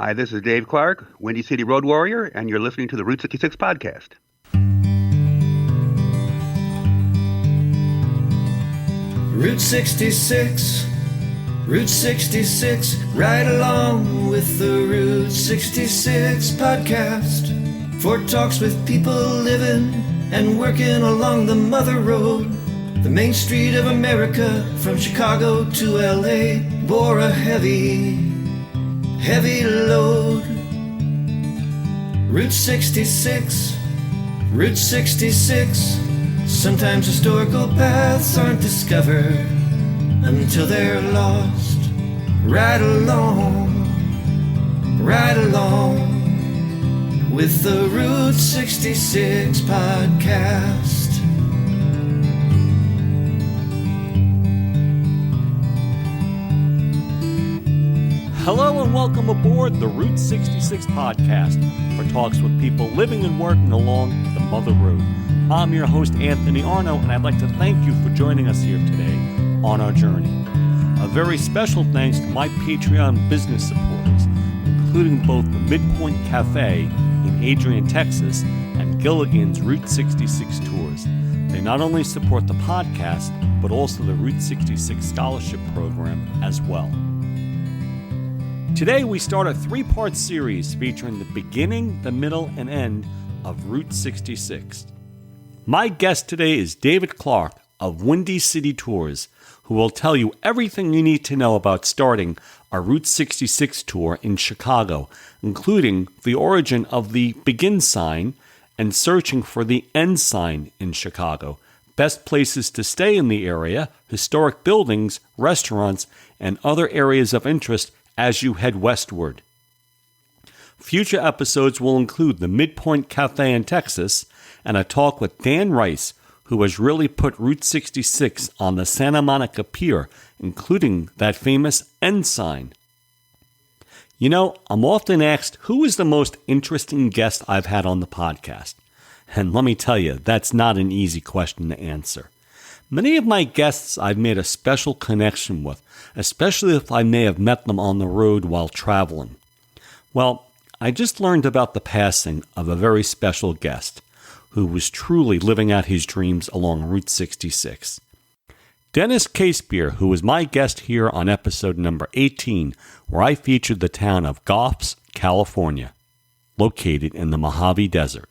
Hi, this is Dave Clark, Windy City Road Warrior, and you're listening to the Route 66 podcast. Route 66, Route 66, right along with the Route 66 podcast. For talks with people living and working along the Mother Road. The main street of America, from Chicago to LA, bore a heavy load. Route 66, Route 66. Sometimes historical paths aren't discovered until they're lost. Ride along with the Route 66 podcast. Hello and welcome aboard the Route 66 podcast for talks with people living and working along the Mother Road. I'm your host, Anthony Arno, and I'd like to thank you for joining us here today on our journey. A very special thanks to my Patreon business supporters, including both the Midpoint Cafe in Adrian, Texas, and Gilligan's Route 66 tours. They not only support the podcast, but also the Route 66 Scholarship Program as well. Today we start a three-part series featuring the beginning, the middle, and end of Route 66. My guest today is David Clark of Windy City Tours, who will tell you everything you need to know about starting a Route 66 tour in Chicago, including the origin of the begin sign and searching for the end sign in Chicago, best places to stay in the area, historic buildings, restaurants, and other areas of interest as you head westward. Future episodes will include the Midpoint Cafe in Texas and a talk with Dan Rice, who has really put Route 66 on the Santa Monica Pier, including that famous end sign. You know, I'm often asked who is the most interesting guest I've had on the podcast. And let me tell you, that's not an easy question to answer. Many of my guests I've made a special connection with, especially if I may have met them on the road while traveling. Well, I just learned about the passing of a very special guest who was truly living out his dreams along Route 66. Dennis Casebeer, who was my guest here on episode number 18, where I featured the town of Goffs, California, located in the Mojave Desert.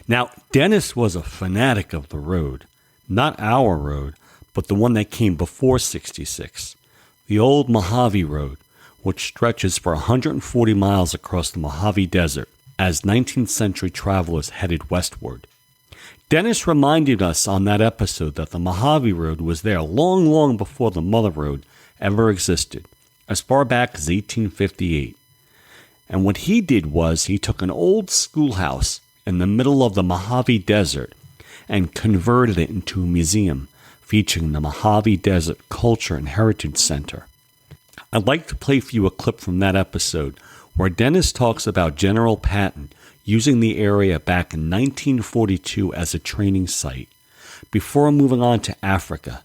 Now, Dennis was a fanatic of the road. Not our road, but the one that came before 66, the old Mojave Road, which stretches for 140 miles across the Mojave Desert as 19th century travelers headed westward. Dennis reminded us on that episode that the Mojave Road was there long before the Mother Road ever existed, as far back as 1858. And what he did was he took an old schoolhouse in the middle of the Mojave Desert and converted it into a museum featuring the Mojave Desert Culture and Heritage Center. I'd like to play for you a clip from that episode where Dennis talks about General Patton using the area back in 1942 as a training site before moving on to Africa.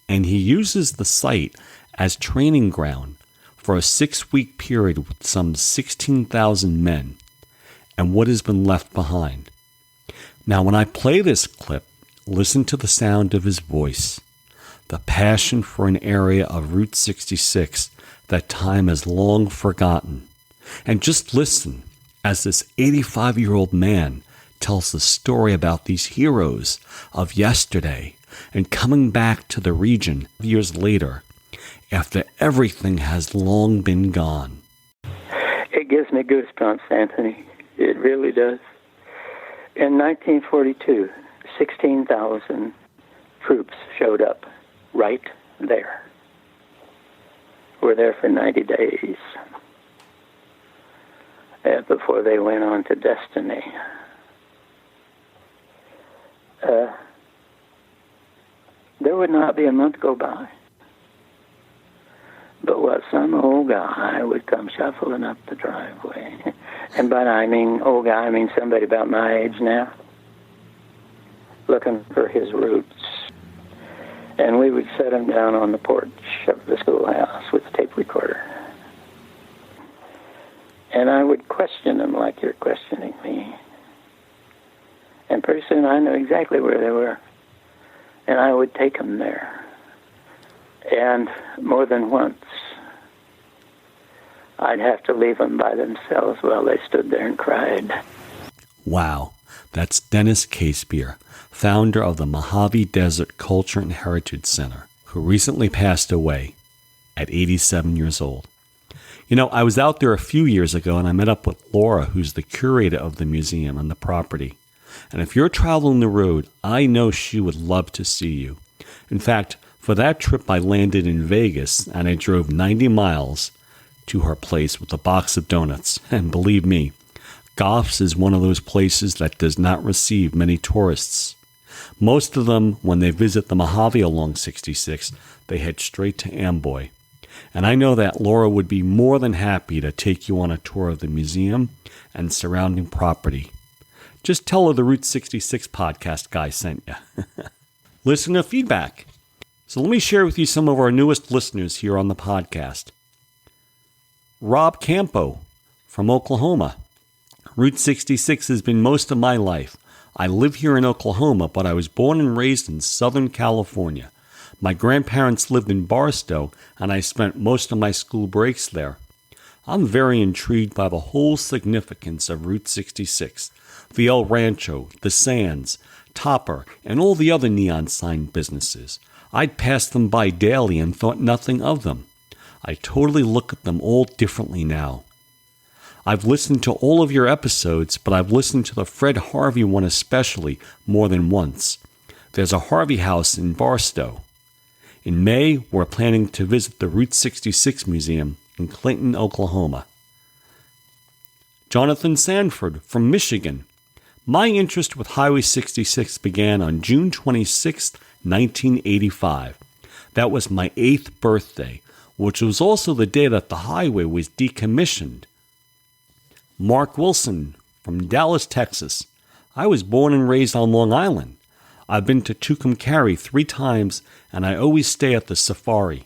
And he uses the site as training ground for a 6-week period with some 16,000 men and what has been left behind. Now, when I play this clip, listen to the sound of his voice, the passion for an area of Route 66 that time has long forgotten. And just listen as this 85-year-old man tells the story about these heroes of yesterday and coming back to the region years later after everything has long been gone. It gives me goosebumps, Anthony. It really does. In 1942, 16,000 troops showed up right there. Were there for 90 days before they went on to destiny. There would not be a month go by but what some old guy would come shuffling up the driveway. And by I mean old guy, I mean somebody about my age now, looking for his roots. And we would set him down on the porch of the schoolhouse with a tape recorder. And I would question them like you're questioning me. And pretty soon I knew exactly where they were. And I would take them there. And more than once, I'd have to leave them by themselves while they stood there and cried. Wow, that's Dennis Casebeer, founder of the Mojave Desert Culture and Heritage Center, who recently passed away at 87 years old. You know, I was out there a few years ago and I met up with Laura, who's the curator of the museum and the property. And if you're traveling the road, I know she would love to see you. In fact, for that trip, I landed in Vegas and I drove 90 miles to her place with a box of donuts. And believe me, Goff's is one of those places that does not receive many tourists. Most of them, when they visit the Mojave along 66, they head straight to Amboy. And I know that Laura would be more than happy to take you on a tour of the museum and surrounding property. Just tell her the Route 66 podcast guy sent you. Listener feedback. So let me share with you some of our newest listeners here on the podcast. Rob Campo from Oklahoma. Route 66 has been most of my life. I live here in Oklahoma, but I was born and raised in Southern California. My grandparents lived in Barstow, and I spent most of my school breaks there. I'm very intrigued by the whole significance of Route 66, the El Rancho, the Sands, Topper, and all the other neon sign businesses. I'd pass them by daily and thought nothing of them. I totally look at them all differently now. I've listened to all of your episodes, but I've listened to the Fred Harvey one especially more than once. There's a Harvey house in Barstow. In May, we're planning to visit the Route 66 Museum in Clayton, Oklahoma. Jonathan Sanford from Michigan. My interest with Highway 66 began on June 26, 1985. That was my 8th birthday, which was also the day that the highway was decommissioned. Mark Wilson from Dallas, Texas. I was born and raised on Long Island. I've been to Tucumcari 3 times, and I always stay at the Safari.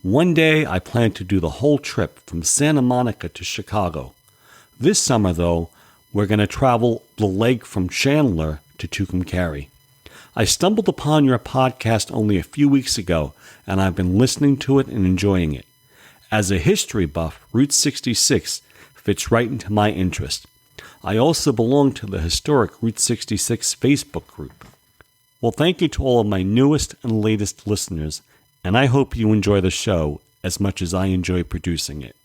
One day, I plan to do the whole trip from Santa Monica to Chicago. This summer, though, we're going to travel the leg from Chandler to Tucumcari. I stumbled upon your podcast only a few weeks ago, and I've been listening to it and enjoying it. As a history buff, Route 66 fits right into my interest. I also belong to the historic Route 66 Facebook group. Well, thank you to all of my newest and latest listeners, and I hope you enjoy the show as much as I enjoy producing it.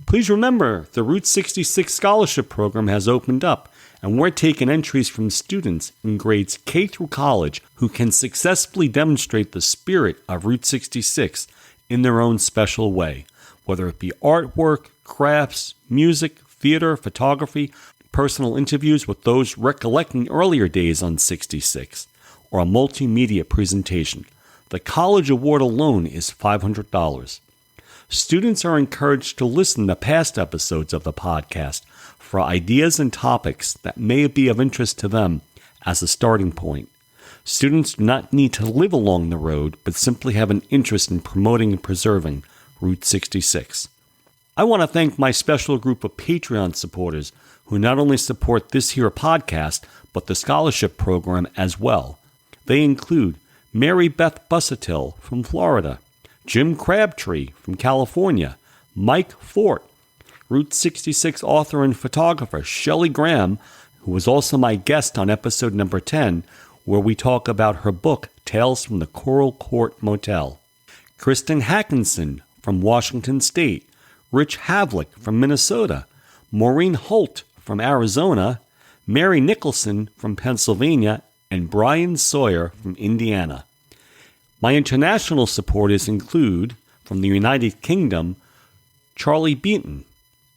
Please remember, the Route 66 Scholarship Program has opened up, and we're taking entries from students in grades K through college who can successfully demonstrate the spirit of Route 66 in their own special way, whether it be artwork, crafts, music, theater, photography, personal interviews with those recollecting earlier days on 66, or a multimedia presentation. The college award alone is $500. Students are encouraged to listen to past episodes of the podcast for ideas and topics that may be of interest to them as a starting point. Students do not need to live along the road, but simply have an interest in promoting and preserving Route 66. I want to thank my special group of Patreon supporters who not only support this here podcast, but the scholarship program as well. They include Mary Beth Busutil from Florida, Jim Crabtree from California, Mike Fort, Route 66 author and photographer Shellee Graham, who was also my guest on episode number 10, where we talk about her book, Tales from the Coral Court Motel, Kristin Haakenson from Washington State, Rich Havlik from Minnesota, Maureen Holt from Arizona, Mary Nicholson from Pennsylvania, and Brian Sawyer from Indiana. My international supporters include, from the United Kingdom, Charlie Beaton,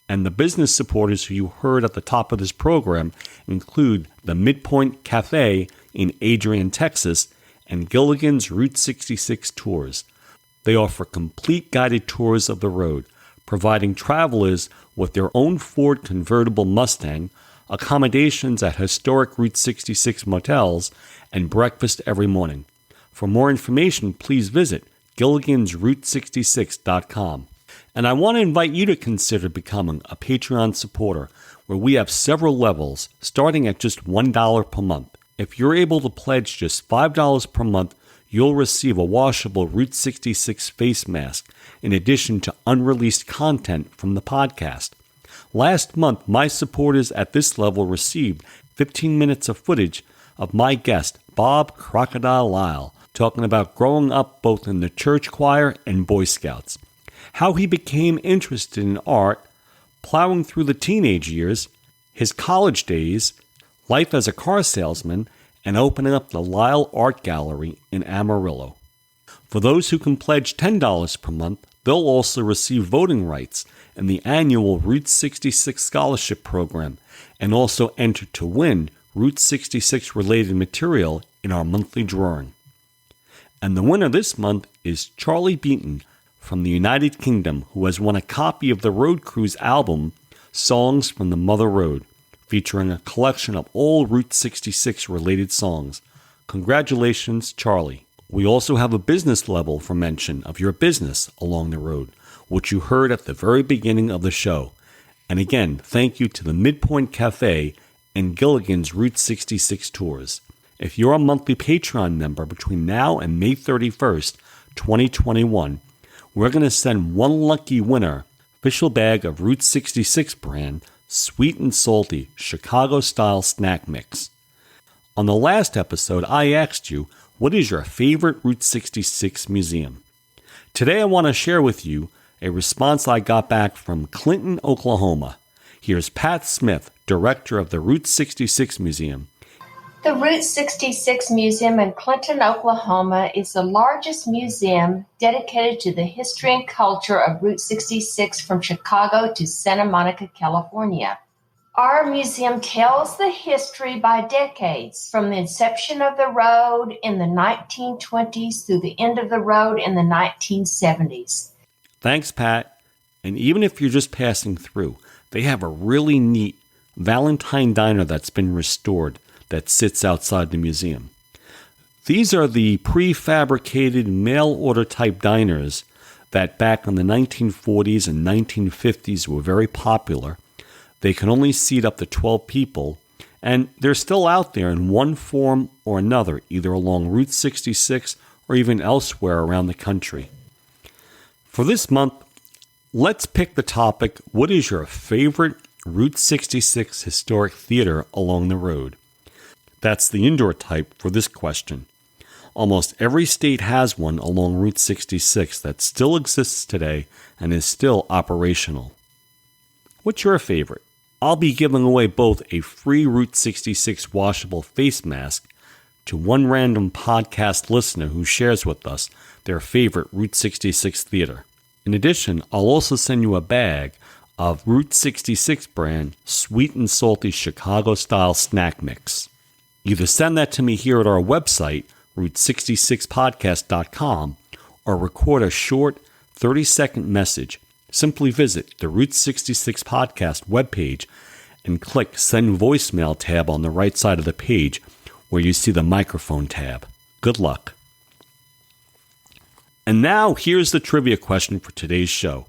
and the business supporters who you heard at the top of this program include the Midpoint Cafe in Adrian, Texas, and Gilligan's Route 66 Tours. They offer complete guided tours of the road, providing travelers with their own Ford convertible Mustang, accommodations at historic Route 66 motels, and breakfast every morning. For more information, please visit GilligansRoute66.com. And I want to invite you to consider becoming a Patreon supporter, where we have several levels, starting at just $1 per month. If you're able to pledge just $5 per month, you'll receive a washable Route 66 face mask, in addition to unreleased content from the podcast. Last month, my supporters at this level received 15 minutes of footage of my guest, Bob Crocodile Lyle, talking about growing up both in the church choir and Boy Scouts, how he became interested in art, plowing through the teenage years, his college days, life as a car salesman, and opening up the Lyle Art Gallery in Amarillo. For those who can pledge $10 per month, they'll also receive voting rights in the annual Route 66 Scholarship Program and also enter to win Route 66 related material in our monthly drawing. And the winner this month is Charlie Beaton from the United Kingdom, who has won a copy of the Road Crews album, Songs from the Mother Road, featuring a collection of all Route 66 related songs. Congratulations, Charlie. We also have a business level for mention of your business along the road, which you heard at the very beginning of the show. And again, thank you to the Midpoint Cafe and Gilligan's Route 66 Tours. If you're a monthly Patreon member between now and May 31st, 2021, we're going to send one lucky winner official bag of Route 66 brand sweet and salty Chicago-style snack mix. On the last episode, I asked you, what is your favorite Route 66 museum? Today I want to share with you a response I got back from Clinton, Oklahoma. Here's Pat Smith, director of the Route 66 Museum. The Route 66 Museum in Clinton, Oklahoma is the largest museum dedicated to the history and culture of Route 66 from Chicago to Santa Monica, California. Our museum tells the history by decades, from the inception of the road in the 1920s through the end of the road in the 1970s. Thanks, Pat. And even if you're just passing through, they have a really neat Valentine diner that's been restored that sits outside the museum. These are the prefabricated mail-order type diners that back in the 1940s and 1950s were very popular. They can only seat up to 12 people, and they're still out there in one form or another, either along Route 66 or even elsewhere around the country. For this month, let's pick the topic, what is your favorite Route 66 historic theater along the road? That's the indoor type for this question. Almost every state has one along Route 66 that still exists today and is still operational. What's your favorite? I'll be giving away both a free Route 66 washable face mask to one random podcast listener who shares with us their favorite Route 66 theater. In addition, I'll also send you a bag of Route 66 brand sweet and salty Chicago-style snack mix. Either send that to me here at our website, route66podcast.com, or record a short 30-second message. Simply visit the Route 66 Podcast webpage and click Send Voicemail tab on the right side of the page where you see the microphone tab. Good luck. And now here's the trivia question for today's show.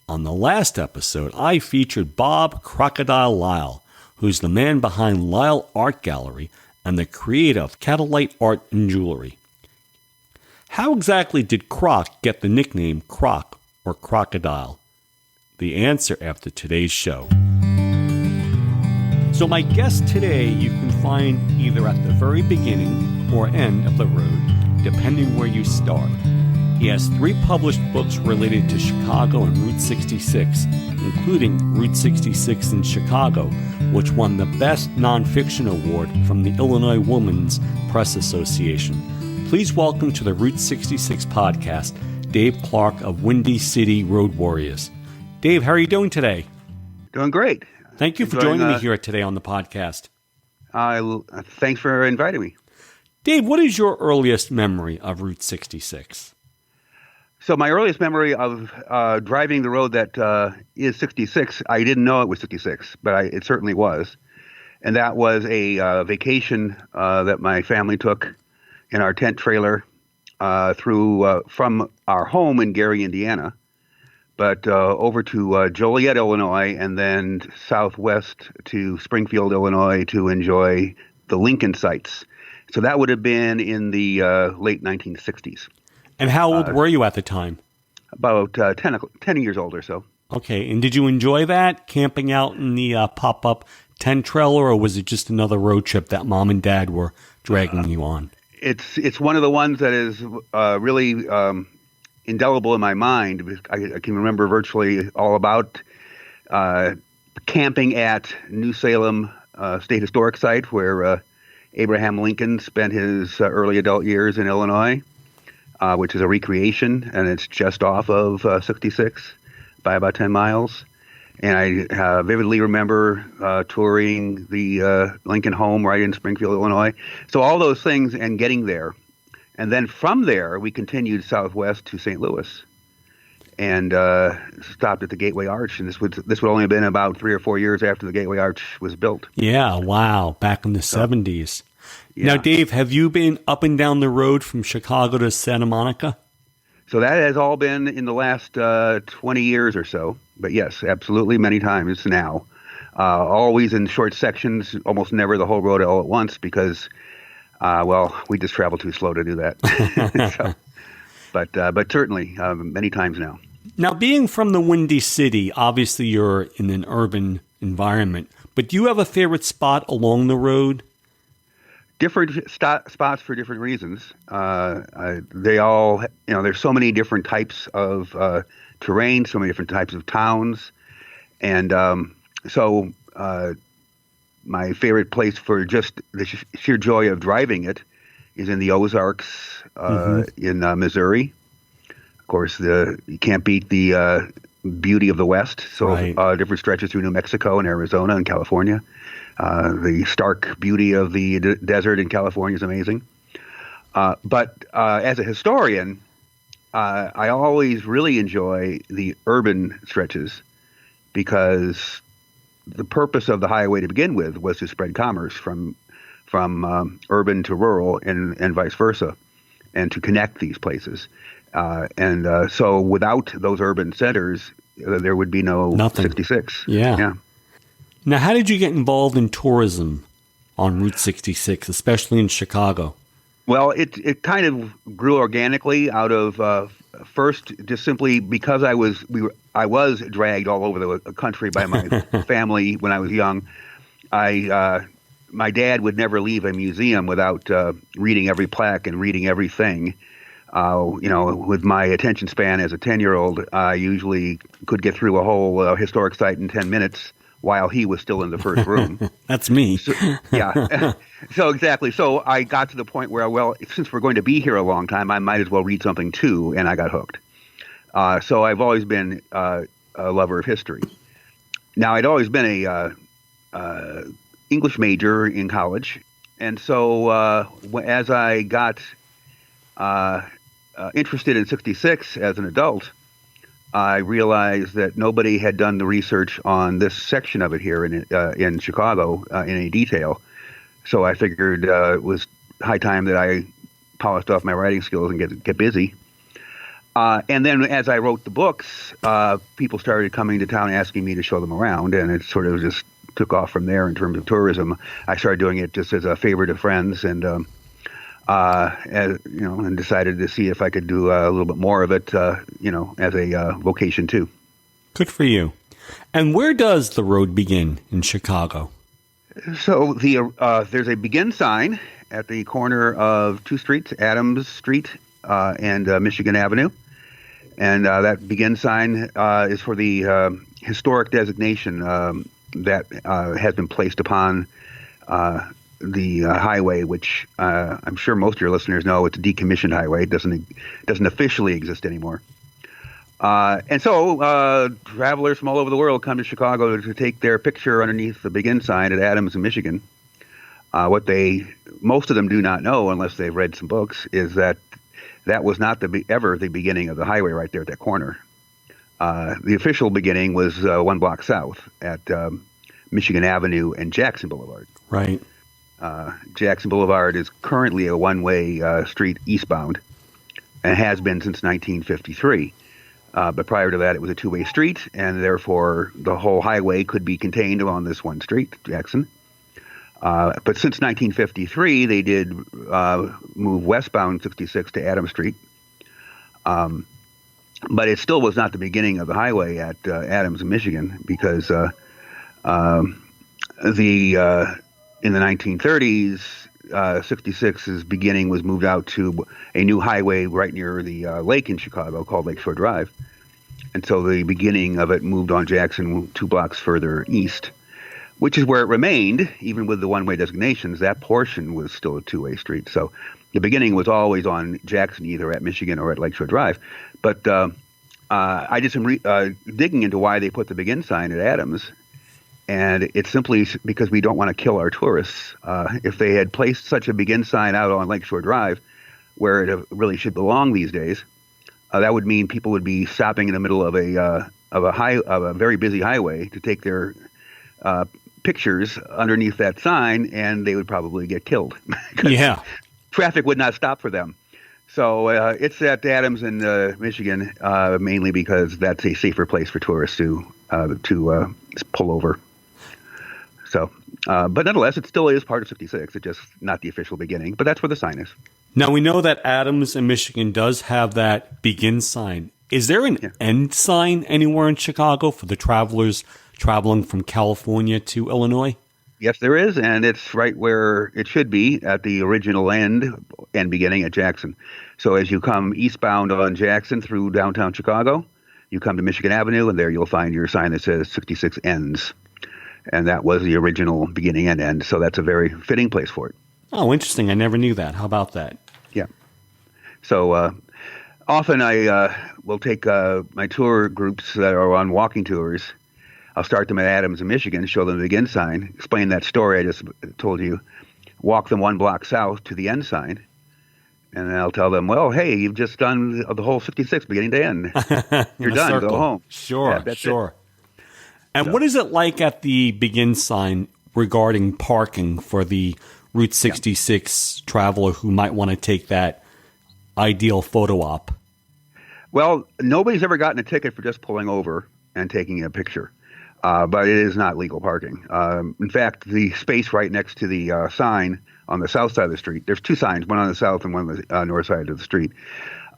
On the last episode, I featured Bob Crocodile Lyle, who's the man behind Lyle Art Gallery and the creator of Catalyte Art and Jewelry. How exactly did Croc get the nickname Croc or Crocodile? The answer after today's show. So my guest today you can find either at the very beginning or end of the road, depending where you start. He has 3 published books related to Chicago and Route 66, including Route 66 in Chicago, which won the Best Nonfiction Award from the Illinois Women's Press Association. Please welcome to the Route 66 podcast, Dave Clark of Windy City Road Warriors. Dave, how are you doing today? Doing great. Thank you for joining me here today on the podcast. Thanks for inviting me. Dave, what is your earliest memory of Route 66? So my earliest memory of driving the road that is 66, I didn't know it was 66, but it certainly was. And that was a vacation that my family took in our tent trailer from our home in Gary, Indiana, but over to Joliet, Illinois, and then southwest to Springfield, Illinois, to enjoy the Lincoln sites. So that would have been in the late 1960s. And how old were you at the time? About 10 years old or so. Okay, and did you enjoy that, camping out in the pop-up tent trailer, or was it just another road trip that Mom and Dad were dragging you on? It's one of the ones that is really indelible in my mind. I can remember virtually all about camping at New Salem State Historic Site, where Abraham Lincoln spent his early adult years in Illinois, which is a recreation, and it's just off of 66 by about 10 miles. And I vividly remember touring the Lincoln home right in Springfield, Illinois. So all those things and getting there. And then from there, we continued southwest to St. Louis and stopped at the Gateway Arch. And this would only have been about 3 or 4 years after the Gateway Arch was built. Yeah, wow, back in the 70s. Yeah. Now, Dave, have you been up and down the road from Chicago to Santa Monica? So that has all been in the last 20 years or so. But yes, absolutely, many times now. Always in short sections, almost never the whole road all at once because, we just travel too slow to do that. But certainly, many times now. Now, being from the Windy City, obviously you're in an urban environment, but do you have a favorite spot along the road? Different spots for different reasons. They all, there's so many different types of terrain, so many different types of towns. And so my favorite place for just the sheer joy of driving it is in the Ozarks in Missouri. Of course, you can't beat the beauty of the West. So right. Different stretches through New Mexico and Arizona and California. The stark beauty of the desert in California is amazing. But as a historian, I always really enjoy the urban stretches because the purpose of the highway to begin with was to spread commerce from urban to rural and vice versa, and to connect these places. So without those urban centers, there would be Nothing. 66. Yeah. Now, how did you get involved in tourism on Route 66, especially in Chicago? Well, it kind of grew organically out of first just simply because I was dragged all over the country by my family when I was young. My dad would never leave a museum without reading every plaque and reading everything. With my attention span as a 10-year-old, I usually could get through a whole historic site in 10 minutes while he was still in the first room. That's me. So, yeah. So exactly. So I got to the point where, since we're going to be here a long time, I might as well read something too, and I got hooked. So I've always been a lover of history. Now, I'd always been a English major in college, and so as I got interested in 66 as an adult, I realized that nobody had done the research on this section of it here in Chicago in any detail. So I figured it was high time that I polished off my writing skills and get busy. And then as I wrote the books, people started coming to town asking me to show them around, and it sort of just took off from there in terms of tourism. I started doing it just as a favor to friends, and and decided to see if I could do a little bit more of it, as a vocation too. Good for you. And where does the road begin in Chicago? So there's a begin sign at the corner of two streets, Adams Street and Michigan Avenue. And that begin sign is for the historic designation that has been placed upon the highway, which I'm sure most of your listeners know it's a decommissioned highway. It doesn't officially exist anymore. And so travelers from all over the world come to Chicago to take their picture underneath the begin sign at Adams in Michigan. What most of them do not know, unless they've read some books, is that was not ever the beginning of the highway right there at that corner. The official beginning was 1 block south at Michigan Avenue and Jackson Boulevard. Right. Jackson Boulevard is currently a one-way street eastbound and has been since 1953. But prior to that, it was a two-way street, and therefore the whole highway could be contained on this one street, Jackson. But since 1953, they did move westbound 66 to Adams Street. But it still was not the beginning of the highway at Adams, Michigan, because in the 1930s, 66's beginning was moved out to a new highway right near the lake in Chicago called Lakeshore Drive. And so the beginning of it moved on Jackson 2 blocks further east, which is where it remained, even with the one-way designations. That portion was still a two-way street. So the beginning was always on Jackson, either at Michigan or at Lakeshore Drive. But I did some digging into why they put the begin sign at Adams, and it's simply because we don't want to kill our tourists. If they had placed such a begin sign out on Lakeshore Drive, where it really should belong these days, that would mean people would be stopping in the middle of a very busy highway to take their pictures underneath that sign, and they would probably get killed. Yeah. Traffic would not stop for them. So it's at Adams in Michigan, mainly because that's a safer place for tourists to pull over. So, but nonetheless, it still is part of 66. It's just not the official beginning, but that's where the sign is. Now, we know that Adams in Michigan does have that begin sign. Is there an end sign anywhere in Chicago for the travelers traveling from California to Illinois? Yes, there is, and it's right where it should be at the original end and beginning at Jackson. So as you come eastbound on Jackson through downtown Chicago, you come to Michigan Avenue, and there you'll find your sign that says 66 ends. And that was the original beginning and end, so that's a very fitting place for it. Oh, interesting. I never knew that. How about that? Yeah. So often I will take my tour groups that are on walking tours. I'll start them at Adams in Michigan, show them the begin sign, explain that story I just told you, walk them 1 block south to the end sign, and then I'll tell them, well, hey, you've just done the whole 56 beginning to end. You're done. Circle. Go home. Sure, yeah, sure. And what is it like at the begin sign regarding parking for the Route 66 traveler who might want to take that ideal photo op? Well, nobody's ever gotten a ticket for just pulling over and taking a picture. But it is not legal parking. In fact, the space right next to the sign on the south side of the street, there's 2 signs, one on the south and one on the north side of the street.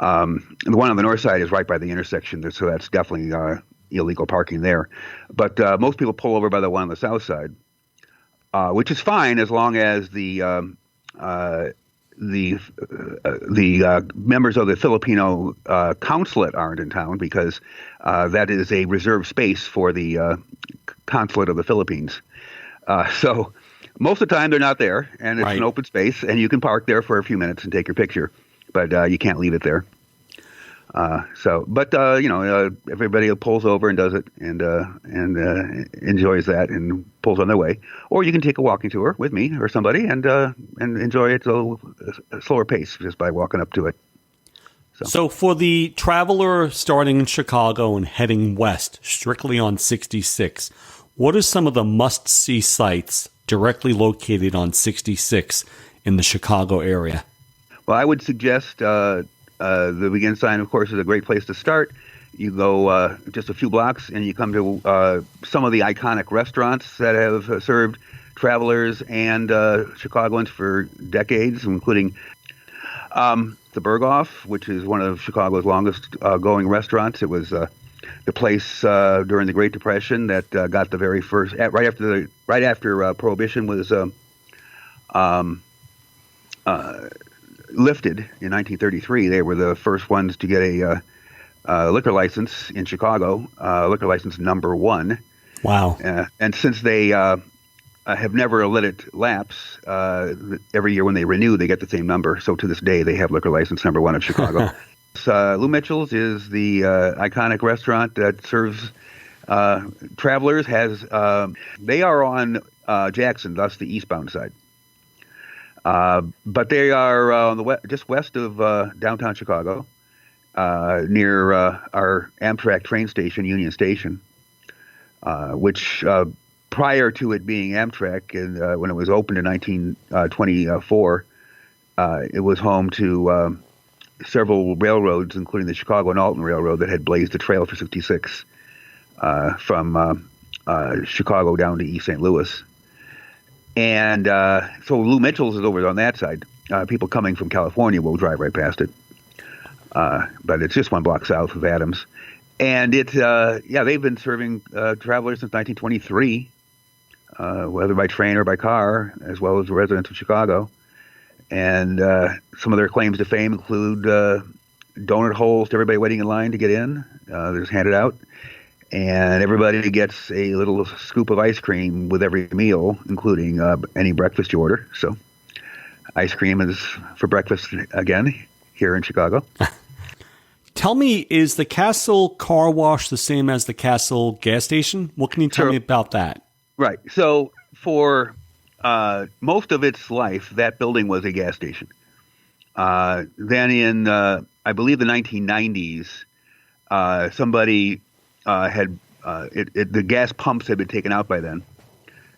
The one on the north side is right by the intersection, so that's definitely illegal parking there. But most people pull over by the one on the south side, which is fine as long as the members of the Filipino consulate aren't in town, because that is a reserved space for the consulate of the Philippines. So most of the time they're not there, and it's an open space, and you can park there for a few minutes and take your picture, but you can't leave it there. Everybody pulls over and does it and enjoys that and pulls on their way. Or you can take a walking tour with me or somebody and enjoy it at a slower pace just by walking up to it. So for the traveler starting in Chicago and heading west, strictly on 66, what are some of the must-see sites directly located on 66 in the Chicago area? Well, I would suggest the begin sign, of course, is a great place to start. You go just a few blocks and you come to some of the iconic restaurants that have served travelers and Chicagoans for decades, including the Berghoff, which is one of Chicago's longest going restaurants. It was the place during the Great Depression that got the very first, right after Prohibition was lifted in 1933. They were the first ones to get a liquor license in Chicago, liquor license number 1. Wow. And since they have never let it lapse, every year when they renew, they get the same number. So to this day, they have liquor license number 1 of Chicago. Lou Mitchell's is the iconic restaurant that serves travelers. They are on Jackson, thus the eastbound side. But they are on just west of downtown Chicago, near our Amtrak train station, Union Station, which prior to it being Amtrak, and when it was opened in 1924, it was home to several railroads, including the Chicago and Alton Railroad, that had blazed the trail for 66 from Chicago down to East St. Louis. And so Lou Mitchell's is over on that side. People coming from California will drive right past it. But it's just one block south of Adams. And they've been serving travelers since 1923, whether by train or by car, as well as the residents of Chicago. And some of their claims to fame include donut holes to everybody waiting in line to get in. They're just handed out. And everybody gets a little scoop of ice cream with every meal, including any breakfast you order. So ice cream is for breakfast again here in Chicago. Tell me, is the Castle car wash the same as the Castle gas station? What can you tell me about that? Right. So for most of its life, that building was a gas station. Then in, I believe, the 1990s, somebody the gas pumps had been taken out by then.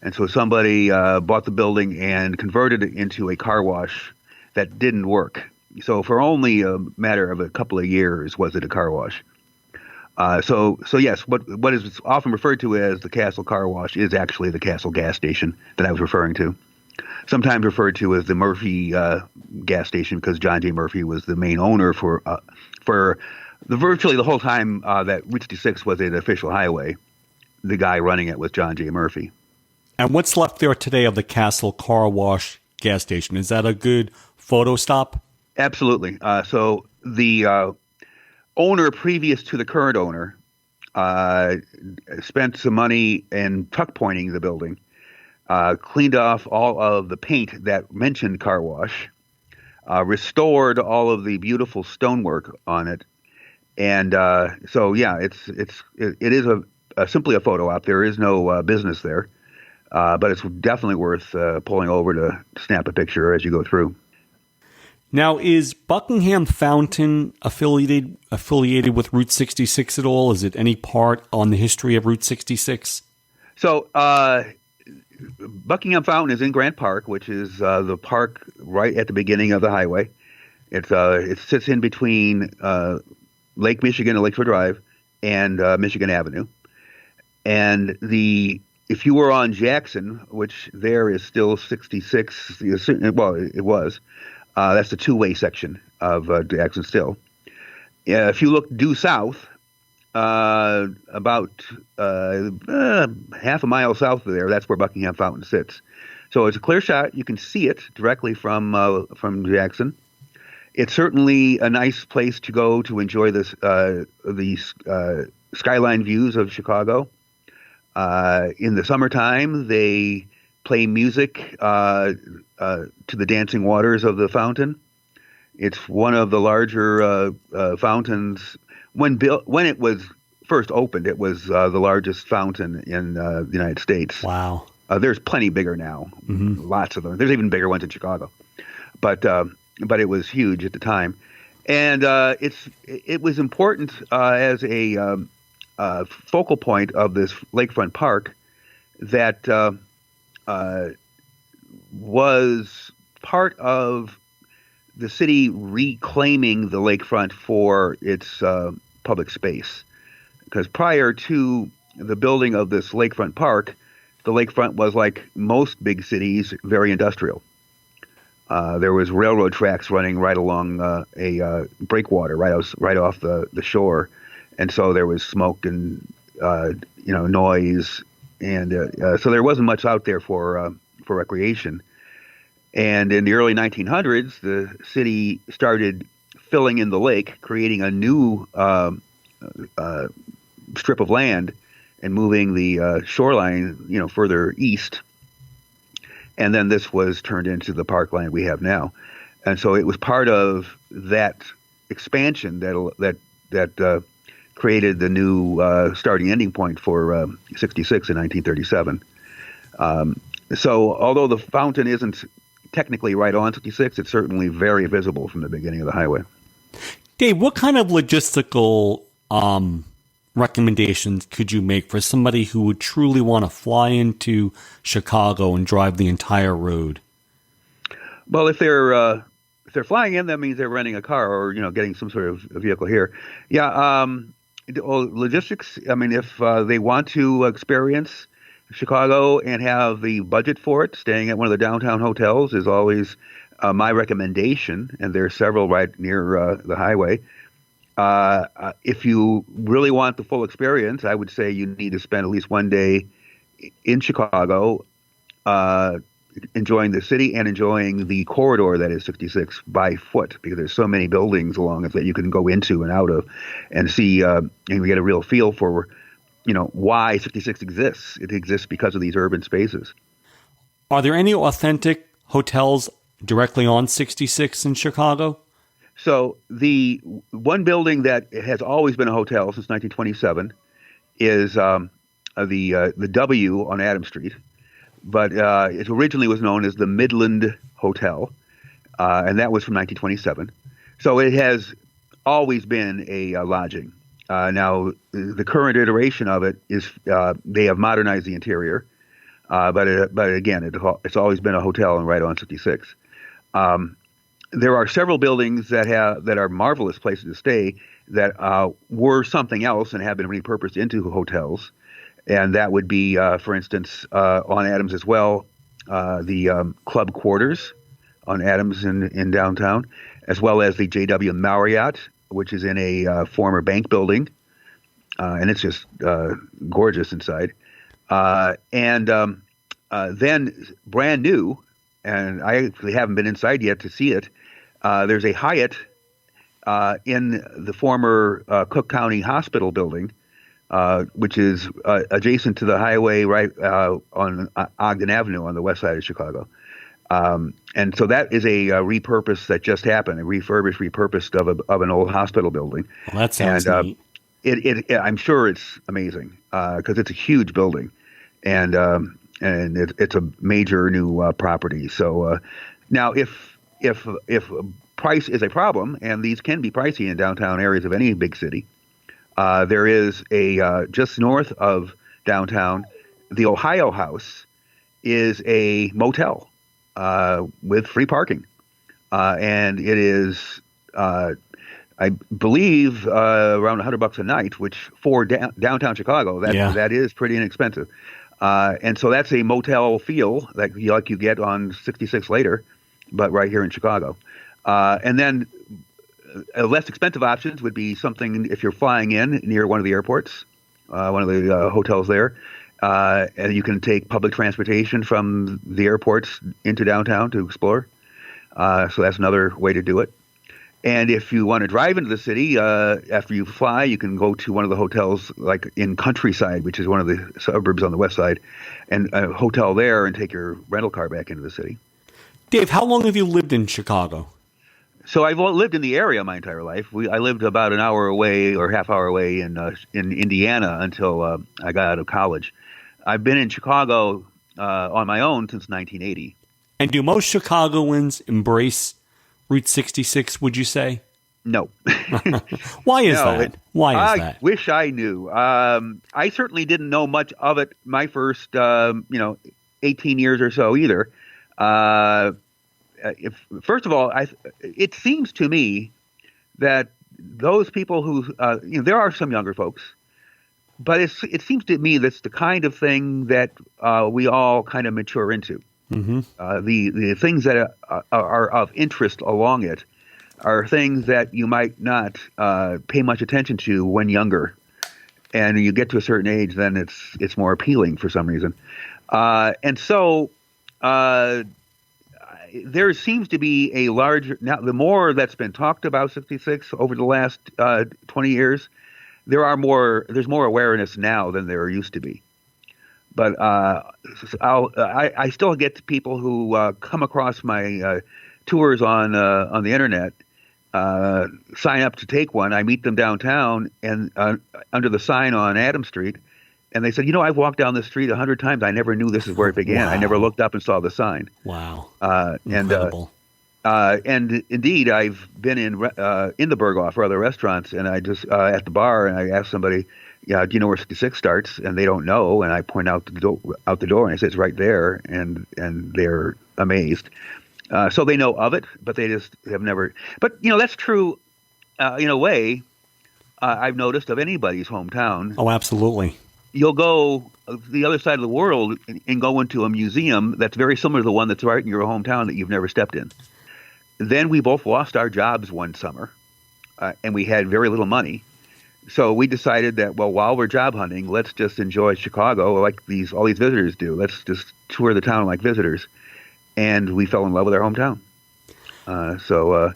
And so somebody bought the building and converted it into a car wash that didn't work. So for only a matter of a couple of years was it a car wash. So yes, what is often referred to as the Castle car wash is actually the Castle gas station that I was referring to. Sometimes referred to as the Murphy gas station because John J. Murphy was the main owner for virtually the whole time that Route 66 was an official highway. The guy running it was John J. Murphy. And what's left there today of the Castle car wash gas station? Is that a good photo stop? Absolutely. So the owner previous to the current owner spent some money in tuck pointing the building, cleaned off all of the paint that mentioned car wash, restored all of the beautiful stonework on it, and so yeah, it is simply a photo op. There is no business there, but it's definitely worth pulling over to snap a picture as you go through. Now, is Buckingham Fountain affiliated with Route 66 at all? Is it any part on the history of Route 66? So, Buckingham Fountain is in Grant Park, which is the park right at the beginning of the highway. It sits in between Lake Michigan and Lakeshore Drive and Michigan Avenue. And if you were on Jackson, which there is still 66, well, it was. That's the two-way section of Jackson still. If you look due south, about half a mile south of there, that's where Buckingham Fountain sits. So it's a clear shot. You can see it directly from Jackson. It's certainly a nice place to go to enjoy these skyline views of Chicago. In the summertime, they play music to the dancing waters of the fountain. It's one of the larger fountains. When it was first opened, it was the largest fountain in the United States. Wow. There's plenty bigger now, lots of them. There's even bigger ones in Chicago, but it was huge at the time, and it was important as a focal point of this lakefront park that was part of the city reclaiming the lakefront for its public space. Because prior to the building of this lakefront park, the lakefront was, like most big cities, very industrial. There was railroad tracks running right along a breakwater right off the shore, and so there was smoke and noise, and so there wasn't much out there for recreation. And in the early 1900s, the city started filling in the lake, creating a new strip of land and moving the shoreline, further east. And then this was turned into the parkland we have now. And so it was part of that expansion that created the new starting ending point for 66 in 1937. So although the fountain isn't technically right on 66, it's certainly very visible from the beginning of the highway. Dave, what kind of logistical recommendations could you make for somebody who would truly want to fly into Chicago and drive the entire road? Well, if they're they're flying in, that means they're renting a car or getting some sort of vehicle here. Yeah. Logistics. I mean, if they want to experience Chicago and have the budget for it, staying at one of the downtown hotels is always my recommendation. And there are several right near the highway. If you really want the full experience, I would say you need to spend at least one day in Chicago, enjoying the city and enjoying the corridor that is 66 by foot, because there's so many buildings along it that you can go into and out of and see, and get a real feel for, why 66 exists. It exists because of these urban spaces. Are there any authentic hotels directly on 66 in Chicago? So the one building that has always been a hotel since 1927 is the W on Adams Street, but it originally was known as the Midland Hotel, and that was from 1927. So it has always been a lodging. Now, the current iteration of it is they have modernized the interior, but again, it's always been a hotel and right on 66. There are several buildings that are marvelous places to stay that were something else and have been repurposed into hotels. And that would be, for instance, on Adams as well, the Club Quarters on Adams in downtown, as well as the J.W. Marriott, which is in a former bank building. And it's just gorgeous inside. And then brand new, and I actually haven't been inside yet to see it, there's a Hyatt in the former Cook County Hospital building, which is adjacent to the highway right on Ogden Avenue on the west side of Chicago. And so that is a repurpose that just happened, a repurposed of an old hospital building. Well, that sounds neat. I'm sure it's amazing because it's a huge building, and it's a major new property. So now, if price is a problem, and these can be pricey in downtown areas of any big city, there is a just north of downtown, the Ohio House is a motel with free parking, and it is I believe around $100 a night, which for downtown Chicago that is pretty inexpensive. And so that's a motel feel like you get on 66 later, but right here in Chicago. And then less expensive options would be something if you're flying in near one of the airports, one of the hotels there, and you can take public transportation from the airports into downtown to explore. So that's another way to do it. And if you want to drive into the city, after you fly, you can go to one of the hotels like in Countryside, which is one of the suburbs on the west side, and a hotel there and take your rental car back into the city. Dave, how long have you lived in Chicago? So I've lived in the area my entire life. I lived about an hour away or half hour away in Indiana until I got out of college. I've been in Chicago on my own since 1980. And do most Chicagoans embrace Route 66, would you say? No. Why is that? Why is that? I wish I knew. I certainly didn't know much of it my first 18 years or so either. First of all, it seems to me that those people who, there are some younger folks, but it seems to me that's the kind of thing that we all kind of mature into. Mm-hmm. The things that are of interest along it are things that you might not pay much attention to when younger, and you get to a certain age, then it's more appealing for some reason, and so. There seems to be a larger now. The more that's been talked about 66 over the last 20 years, there's more awareness now than there used to be. But I still get people who come across my tours on the internet, sign up to take one. I meet them downtown and under the sign on Adams Street. And they said, I've walked down the street 100 times. I never knew this is where it began. Wow. I never looked up and saw the sign. Wow. Incredible. And indeed, I've been in the Berghoff or other restaurants, and I just at the bar, and I ask somebody, do you know where 66 starts? And they don't know, and I point out the door, and I say it's right there, and they're amazed. So they know of it, but they just have never. But that's true in a way. I've noticed of anybody's hometown. Oh, absolutely. You'll go the other side of the world and go into a museum that's very similar to the one that's right in your hometown that you've never stepped in. Then we both lost our jobs one summer, and we had very little money. So we decided that, well, while we're job hunting, let's just enjoy Chicago like all these visitors do. Let's just tour the town like visitors. And we fell in love with our hometown. So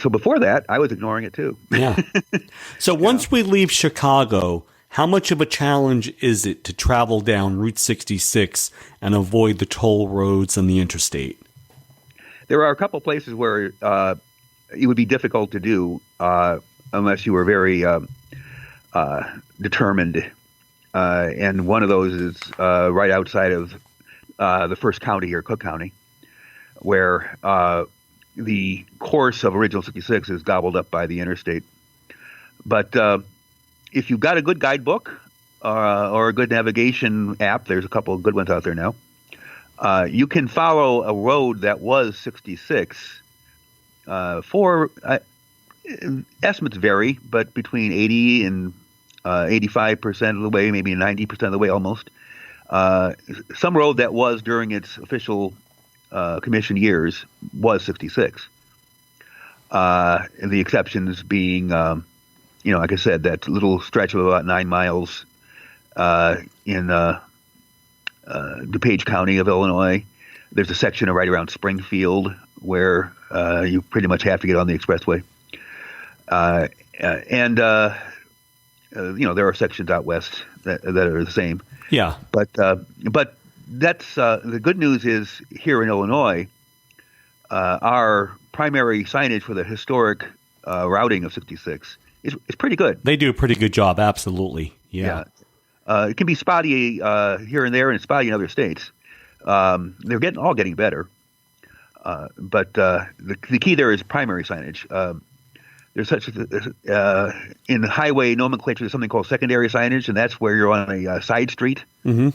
before that, I was ignoring it too. Yeah. So once we leave Chicago, how much of a challenge is it to travel down Route 66 and avoid the toll roads and the interstate? There are a couple places where it would be difficult to do unless you were very determined. And one of those is right outside of the first county here, Cook County, where the course of Original 66 is gobbled up by the interstate. But if you've got a good guidebook or a good navigation app, there's a couple of good ones out there now, you can follow a road that was 66 for estimates vary, but between 80 and 85% of the way, maybe 90% of the way almost. Some road that was during its official commission years was 66. The exceptions being, like I said, that little stretch of about 9 miles in DuPage County of Illinois. There's a section right around Springfield where you pretty much have to get on the expressway. And there are sections out west that are the same. Yeah. But that's the good news is here in Illinois, our primary signage for the historic routing of 66 is pretty good. They do a pretty good job. Absolutely. Yeah. It can be spotty here and there and spotty in other states. They're all getting better. But the key there is primary signage. There's such in highway nomenclature, there's something called secondary signage, and that's where you're on a side street, and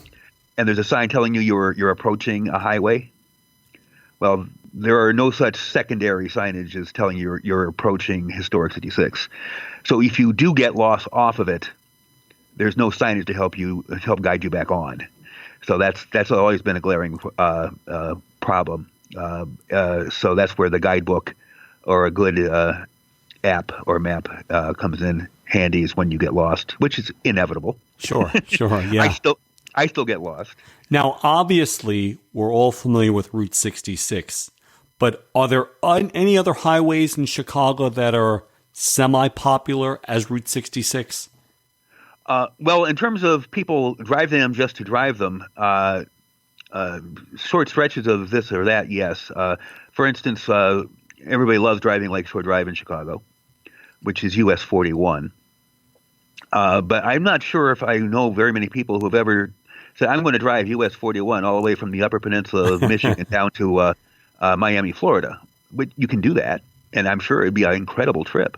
there's a sign telling you you're approaching a highway. Well, there are no such secondary signage as telling you you're approaching historic 66. So if you do get lost off of it, there's no signage to help guide you back on. So that's always been a glaring problem. So that's where the guidebook or a good app or map comes in handy is when you get lost, which is inevitable. Sure, yeah. I still get lost. Now, obviously, we're all familiar with Route 66, but are there any other highways in Chicago that are semi-popular as Route 66? Well, in terms of people driving them just to drive them, short stretches of this or that, yes. For instance, everybody loves driving Lakeshore Drive in Chicago, which is US 41. But I'm not sure if I know very many people who have ever said, I'm going to drive US 41 all the way from the Upper Peninsula of Michigan down to Miami, Florida. But you can do that, and I'm sure it'd be an incredible trip.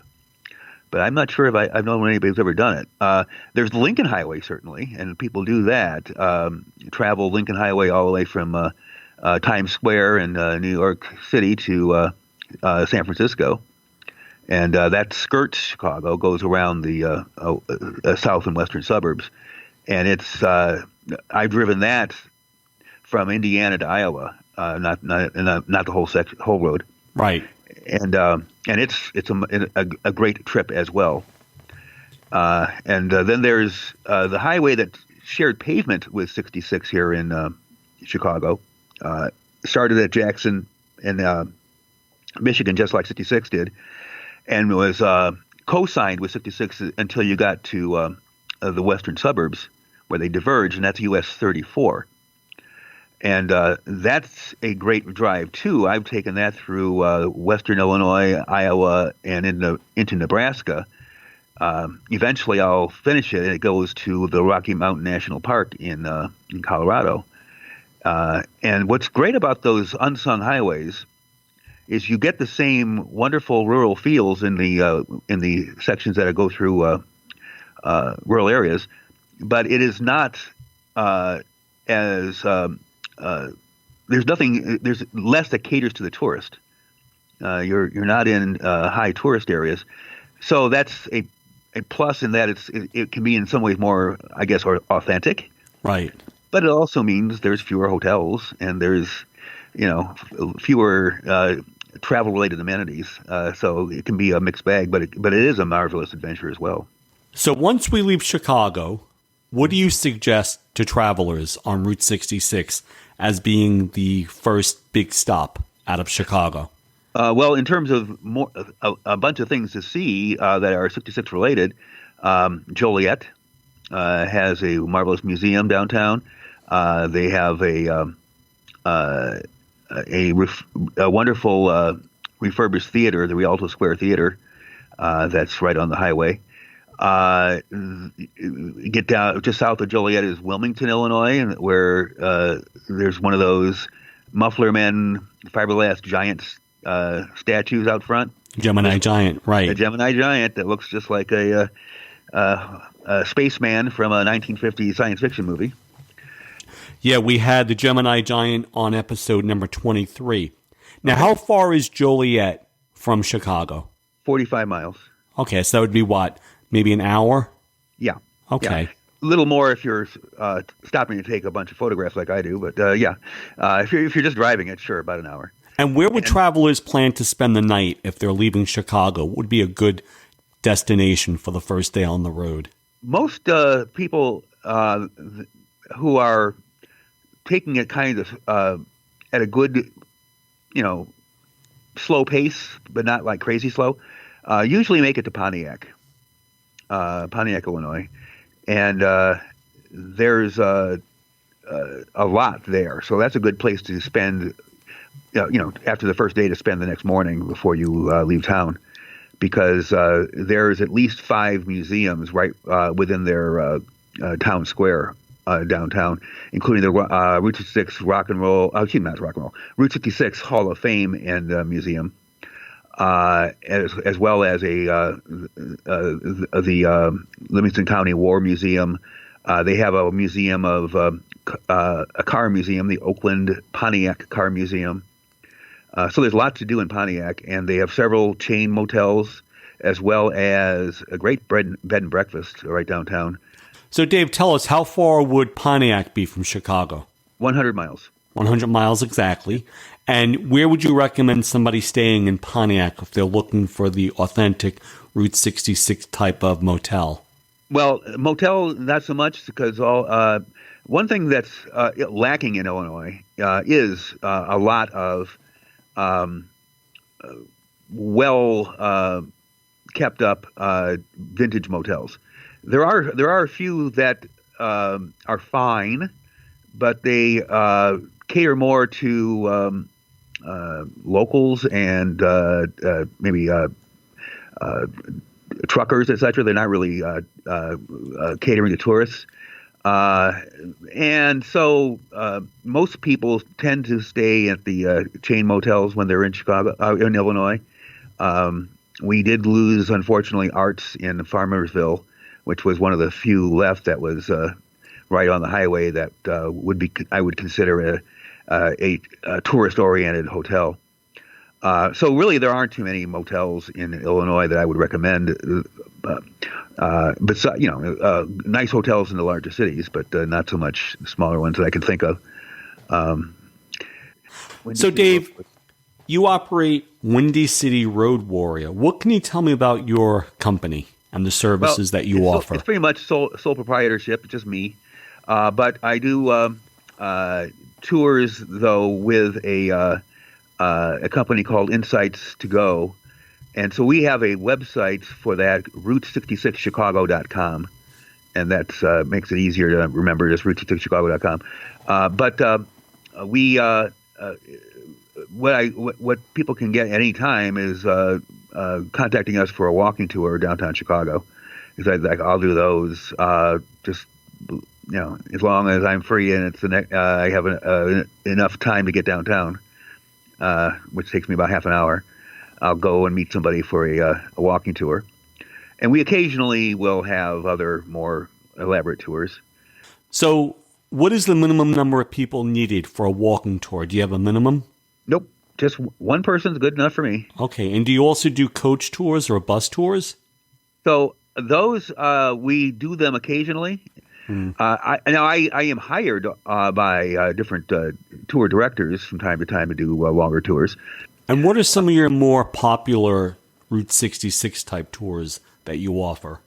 But I'm not sure if I've known anybody who's ever done it. There's the Lincoln Highway, certainly, and people do that. Travel Lincoln Highway all the way from Times Square in New York City to San Francisco. And that skirts Chicago, goes around the south and western suburbs. And it's I've driven that from Indiana to Iowa, not the whole road. Right. And it's a great trip as well. And then there's the highway that shared pavement with 66 here in Chicago. Started at Jackson in Michigan, just like 66 did, and was co-signed with 66 until you got to the western suburbs where they diverge, and that's US 34. And that's a great drive, too. I've taken that through western Illinois, Iowa, and into Nebraska. Eventually, I'll finish it, and it goes to the Rocky Mountain National Park in Colorado. And what's great about those unsung highways is you get the same wonderful rural feels in the sections that go through rural areas, but it is not as there's less that caters to the tourist. You're not in high tourist areas, so that's a plus in that it can be in some ways more, I guess, or authentic. Right. But it also means there's fewer hotels and there's fewer travel related amenities. So it can be a mixed bag, but it is a marvelous adventure as well. So once we leave Chicago, what do you suggest to travelers on Route 66 as being the first big stop out of Chicago? Well, in terms of a bunch of things to see that are 66 related, Joliet has a marvelous museum downtown. They have a wonderful refurbished theater, the Rialto Square Theater, that's right on the highway. Get down just south of Joliet is Wilmington, Illinois, where there's one of those muffler men, fiberglass giants statues out front. Gemini Giant, right. A Gemini Giant that looks just like a spaceman from a 1950 science fiction movie. Yeah, we had the Gemini Giant on episode number 23. Now, how far is Joliet from Chicago? 45 miles. Okay, so that would be what? Maybe an hour? Yeah. Okay. Yeah. A little more if you're stopping to take a bunch of photographs like I do, but if you're just driving it, sure, about an hour. And where would travelers plan to spend the night if they're leaving Chicago? What would be a good destination for the first day on the road? Most people who are taking it kind of at a good, slow pace, but not like crazy slow, usually make it to Pontiac, Illinois. And there's a lot there. So that's a good place to spend, after the first day, to spend the next morning before you leave town. Because there's at least 5 museums right within their town square downtown, including the Route 66 Route 66 Hall of Fame and Museum, as well as the Livingston County War Museum. They have a museum of a car museum, the Oakland Pontiac Car Museum. So there's a lot to do in Pontiac, and they have several chain motels as well as a great bed and breakfast right downtown. So, Dave, tell us, how far would Pontiac be from Chicago? 100 miles. 100 miles exactly. And where would you recommend somebody staying in Pontiac if they're looking for the authentic Route 66 type of motel? Well, motel, not so much, because one thing that's lacking in Illinois is a lot of kept up vintage motels. There are a few that are fine, but they cater more to locals and maybe truckers, etc. They're not really catering to tourists. And so most people tend to stay at the chain motels when they're in in Illinois. We did lose, unfortunately, Arts in Farmersville, which was one of the few left that was right on the highway that I would consider a tourist-oriented hotel. So really, there aren't too many motels in Illinois that I would recommend. But nice hotels in the larger cities, but not so much smaller ones that I can think of. So, Dave, you operate Windy City Road Warrior. What can you tell me about your company and the services that you offer? It's pretty much sole proprietorship, just me. But I do tours, though, with a company called Insights to Go. And so we have a website for that, route66chicago.com. And that makes it easier to remember, just route66chicago.com. What people can get any time is contacting us for a walking tour downtown Chicago. Because I'll do those just as long as I'm free and I have enough time to get downtown, which takes me about half an hour. I'll go and meet somebody for a walking tour. And we occasionally will have other more elaborate tours. So What is the minimum number of people needed for a walking tour? Do you have a minimum? Nope. Just one person's good enough for me. Okay. And do you also do coach tours or bus tours? So those, we do them occasionally. I am hired by different tour directors from time to time to do longer tours. And what are some of your more popular Route 66 type tours that you offer?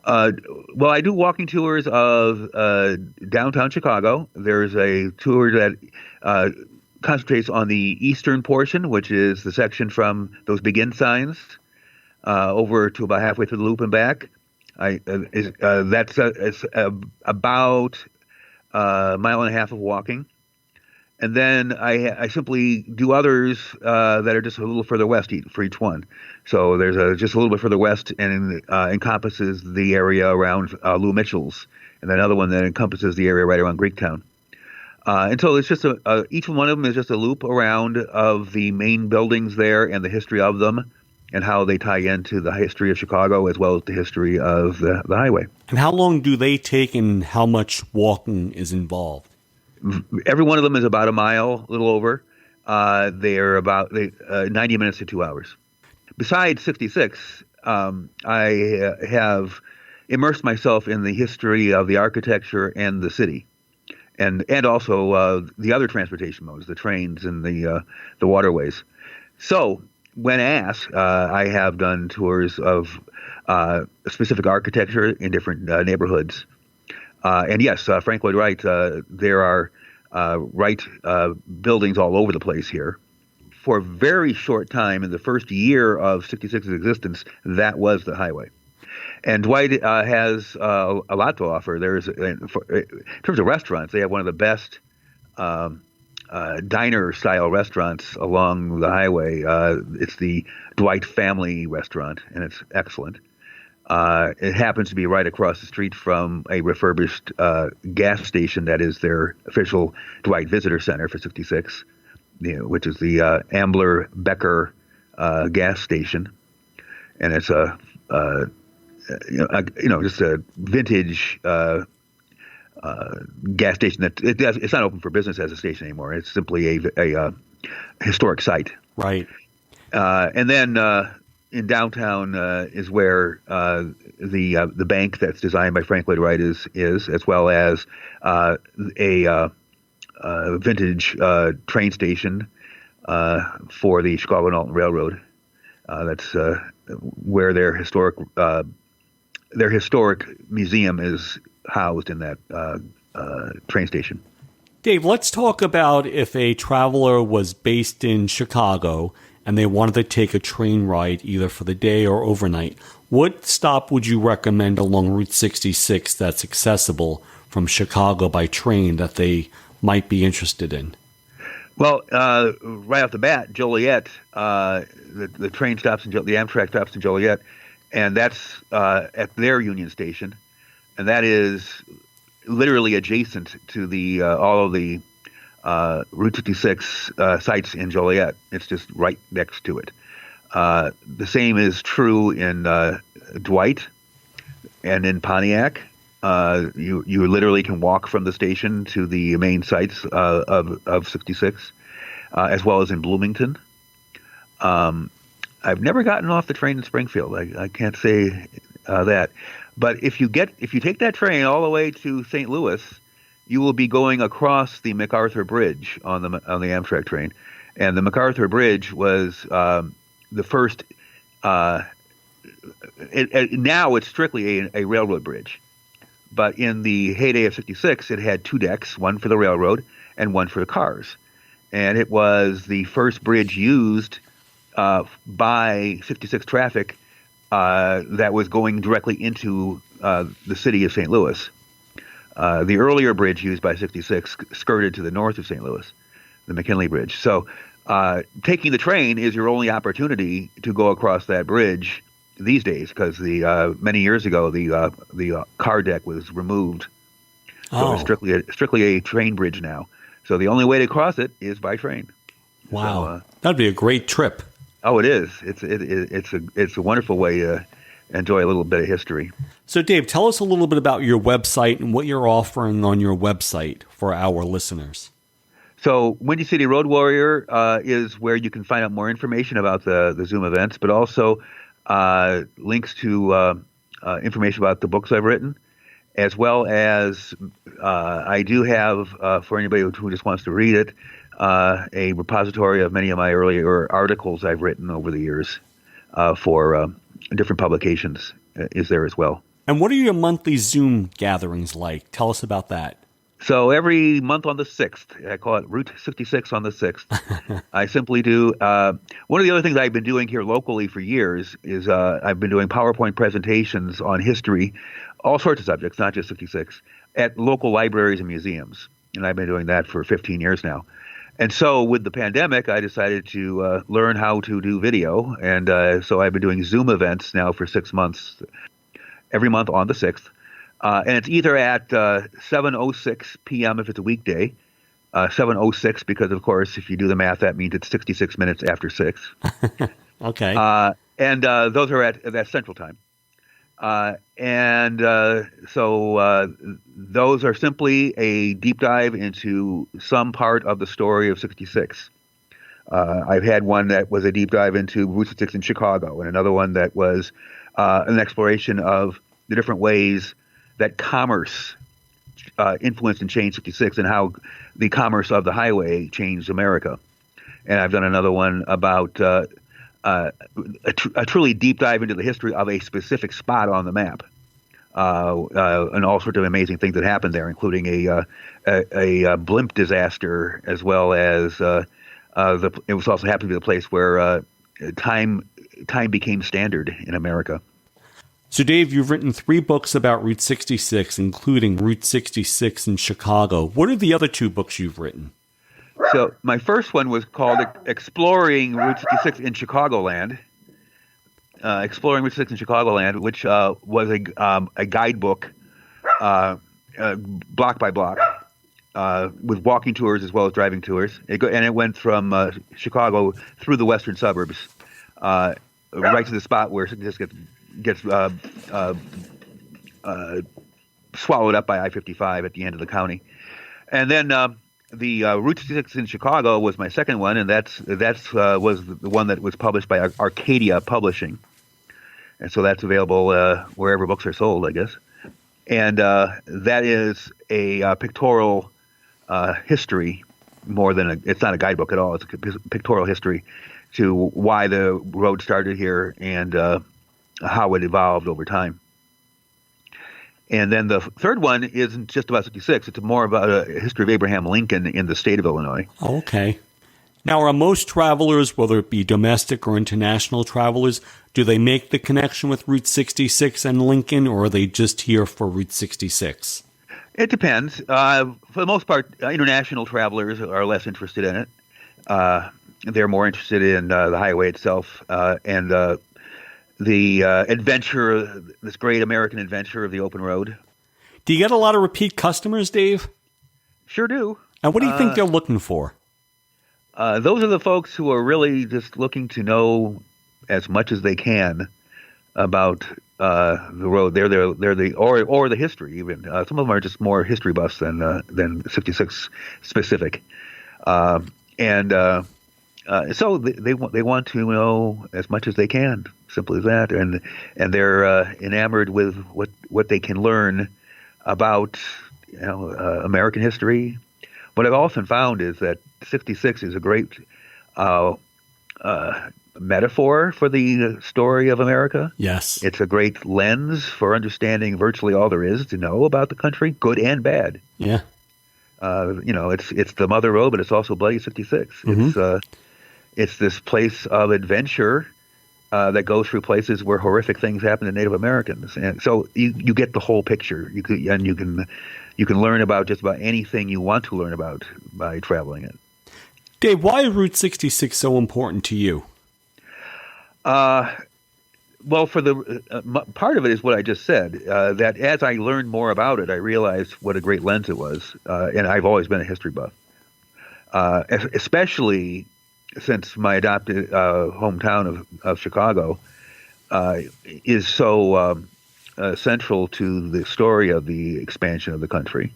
Well, I do walking tours of downtown Chicago. There's a tour that concentrates on the eastern portion, which is the section from those begin signs over to about halfway through the loop and back. That's about a mile and a half of walking. And then I simply do others that are just a little further west for each one. So there's just a little bit further west and encompasses the area around Lou Mitchell's, and then another one that encompasses the area right around Greektown. And so it's just each one of them is just a loop around of the main buildings there and the history of them and how they tie into the history of Chicago as well as the history of the highway. And how long do they take and how much walking is involved? Every one of them is about a mile, a little over. They're about 90 minutes to 2 hours. Besides 66, I have immersed myself in the history of the architecture and the city, and also the other transportation modes, the trains and the waterways. So when asked, I have done tours of specific architecture in different neighborhoods. And yes, Frank Lloyd Wright, there are Wright buildings all over the place here. For a very short time, in the first year of 66's existence, that was the highway. And Dwight has a lot to offer. In terms of restaurants, they have one of the best diner-style restaurants along the highway. It's the Dwight Family Restaurant, and it's excellent. It happens to be right across the street from a refurbished gas station that is their official Dwight Visitor Center for 66, which is the Ambler Becker gas station, and it's just a vintage gas station that it's not open for business as a station anymore. It's simply a historic site. Right. And then in downtown is where the bank that's designed by Frank Lloyd Wright is, as well as a vintage train station for the Chicago and Alton Railroad. That's where their historic museum is housed in that train station. Dave, let's talk about if a traveler was based in Chicago and they wanted to take a train ride either for the day or overnight. What stop would you recommend along Route 66 that's accessible from Chicago by train that they might be interested in? Well, right off the bat, Joliet, the train stops, the Amtrak stops in Joliet, and that's at their Union Station, and that is literally adjacent to the all of the Route 66 sites in Joliet. It's just right next to it. The same is true in Dwight and in Pontiac. You literally can walk from the station to the main sites of 66, as well as in Bloomington. I've never gotten off the train in Springfield. I can't say that. But if you take that train all the way to St. Louis, you will be going across the MacArthur Bridge on the Amtrak train, and the MacArthur Bridge was the first. Now it's strictly a railroad bridge, but in the heyday of 66, it had two decks, one for the railroad and one for the cars, and it was the first bridge used by 66 traffic that was going directly into the city of St. Louis. The earlier bridge used by 66 skirted to the north of St. Louis, the McKinley Bridge. So taking the train is your only opportunity to go across that bridge these days, because many years ago the car deck was removed. So it's strictly a train bridge now. So the only way to cross it is by train. Wow, that'd be a great trip. Oh, it is. It's a wonderful way enjoy a little bit of history. So, Dave, tell us a little bit about your website and what you're offering on your website for our listeners. So Windy City Road Warrior is where you can find out more information about the Zoom events, but also links to information about the books I've written, as well as I do have, for anybody who just wants to read it, a repository of many of my earlier articles I've written over the years for different publications is there as well. And what are your monthly Zoom gatherings like? Tell us about that. So every month on the 6th, I call it Route 66 on the 6th, I simply do, one of the other things I've been doing here locally for years is I've been doing PowerPoint presentations on history, all sorts of subjects, not just 66, at local libraries and museums. And I've been doing that for 15 years now. And so with the pandemic, I decided to learn how to do video. And so I've been doing Zoom events now for 6 months, every month on the 6th. And it's either at 7:06 p.m. if it's a weekday, 7:06 because, of course, if you do the math, that means it's 66 minutes after 6. Okay. And those are at that Central Time. So those are simply a deep dive into some part of the story of 66. I've had one that was a deep dive into Route 66 in Chicago, and another one that was an exploration of the different ways that commerce influenced and changed 66 and how the commerce of the highway changed America. And I've done another one about a truly deep dive into the history of a specific spot on the map, and all sorts of amazing things that happened there, including a blimp disaster, as well as it was also happened to be the place where time became standard in America. So, Dave, you've written 3 books about Route 66, including Route 66 in Chicago. What are the other 2 books you've written? So my first one was called Exploring Route 66 in Chicagoland. Exploring Route 66 in Chicagoland, which was a guidebook, block by block, with walking tours as well as driving tours. And it went from Chicago through the western suburbs, right to the spot where 66 gets swallowed up by I-55 at the end of the county. And then the Route 66 in Chicago was my second one, and that's was the one that was published by Arcadia Publishing. And so that's available wherever books are sold, I guess. And that is a pictorial history more than it's not a guidebook at all. It's a pictorial history to why the road started here and how it evolved over time. And then the third one isn't just about 66. It's more about a history of Abraham Lincoln in the state of Illinois. Okay. Now, are most travelers, whether it be domestic or international travelers, do they make the connection with Route 66 and Lincoln, or are they just here for Route 66? It depends. For the most part, international travelers are less interested in it. They're more interested in the highway itself and the adventure, this great American adventure of the open road. Do you get a lot of repeat customers, Dave? Sure do. And what do you think they're looking for? Those are the folks who are really just looking to know as much as they can about the road. They're the history even. Some of them are just more history buffs than 66 specific. So they want to know as much as they can. Simple as that, and they're enamored with what they can learn about American history. What I've often found is that 66 is a great metaphor for the story of America. Yes, it's a great lens for understanding virtually all there is to know about the country, good and bad. Yeah, it's the Mother Road, but it's also Bloody 66. Mm-hmm. It's this place of adventure that goes through places where horrific things happen to Native Americans, and so you get the whole picture. You can learn about just about anything you want to learn about by traveling it. Dave, why is Route 66 so important to you? Well, for the part of it is what I just said. That as I learned more about it, I realized what a great lens it was, and I've always been a history buff, especially since my adopted hometown of Chicago is so central to the story of the expansion of the country